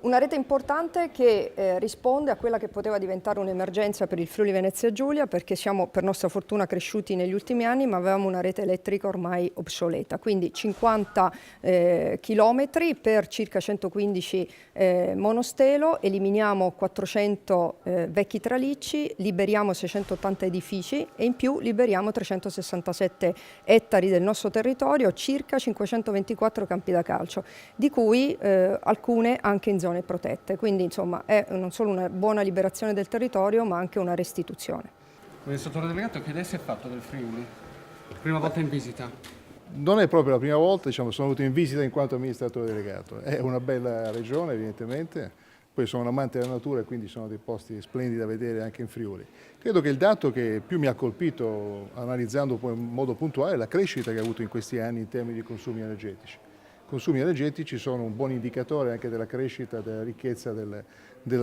Una rete importante che risponde a quella che poteva diventare un'emergenza per il Friuli Venezia Giulia, perché siamo per nostra fortuna cresciuti negli ultimi anni, ma avevamo una rete elettrica ormai obsoleta, quindi 50 chilometri per circa 115 monostelo, eliminiamo 400 vecchi tralicci, liberiamo 680 edifici e in più liberiamo 367 ettari del nostro territorio, circa 524 campi da calcio, di cui alcune anche in zone protette, quindi insomma è non solo una buona liberazione del territorio ma anche una restituzione. Amministratore delegato, che idea si è fatto del Friuli? Prima volta in visita? Non è proprio la prima volta, sono venuto in visita in quanto amministratore delegato. È una bella regione evidentemente, poi sono un amante della natura e quindi sono dei posti splendidi da vedere anche in Friuli. Credo che il dato che più mi ha colpito, analizzando poi in modo puntuale, è la crescita che ha avuto in questi anni in termini di consumi energetici. I consumi energetici sono un buon indicatore anche della crescita, della ricchezza della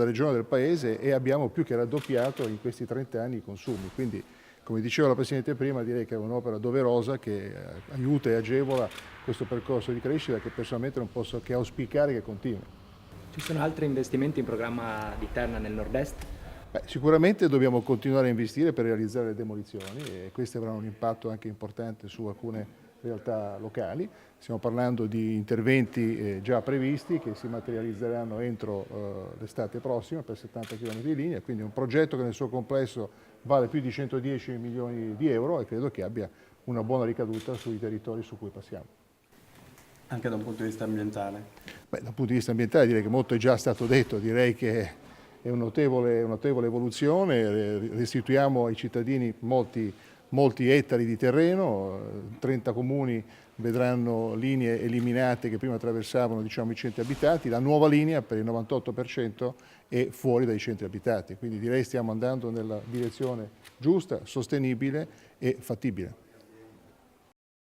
regione, del paese, e abbiamo più che raddoppiato in questi 30 anni i consumi. Quindi, come diceva la Presidente prima, direi che è un'opera doverosa che aiuta e agevola questo percorso di crescita che personalmente non posso che auspicare che continui. Ci sono altri investimenti in programma di Terna nel nord-est? Sicuramente dobbiamo continuare a investire per realizzare le demolizioni e queste avranno un impatto anche importante su alcune realtà locali. Stiamo parlando di interventi già previsti che si materializzeranno entro l'estate prossima per 70 km di linea, quindi un progetto che nel suo complesso vale più di 110 milioni di euro e credo che abbia una buona ricaduta sui territori su cui passiamo. Anche da un punto di vista ambientale? Dal punto di vista ambientale direi che molto è già stato detto, direi che è una notevole evoluzione, restituiamo ai cittadini molti ettari di terreno, 30 comuni vedranno linee eliminate che prima attraversavano i centri abitati, la nuova linea per il 98% è fuori dai centri abitati, quindi direi stiamo andando nella direzione giusta, sostenibile e fattibile.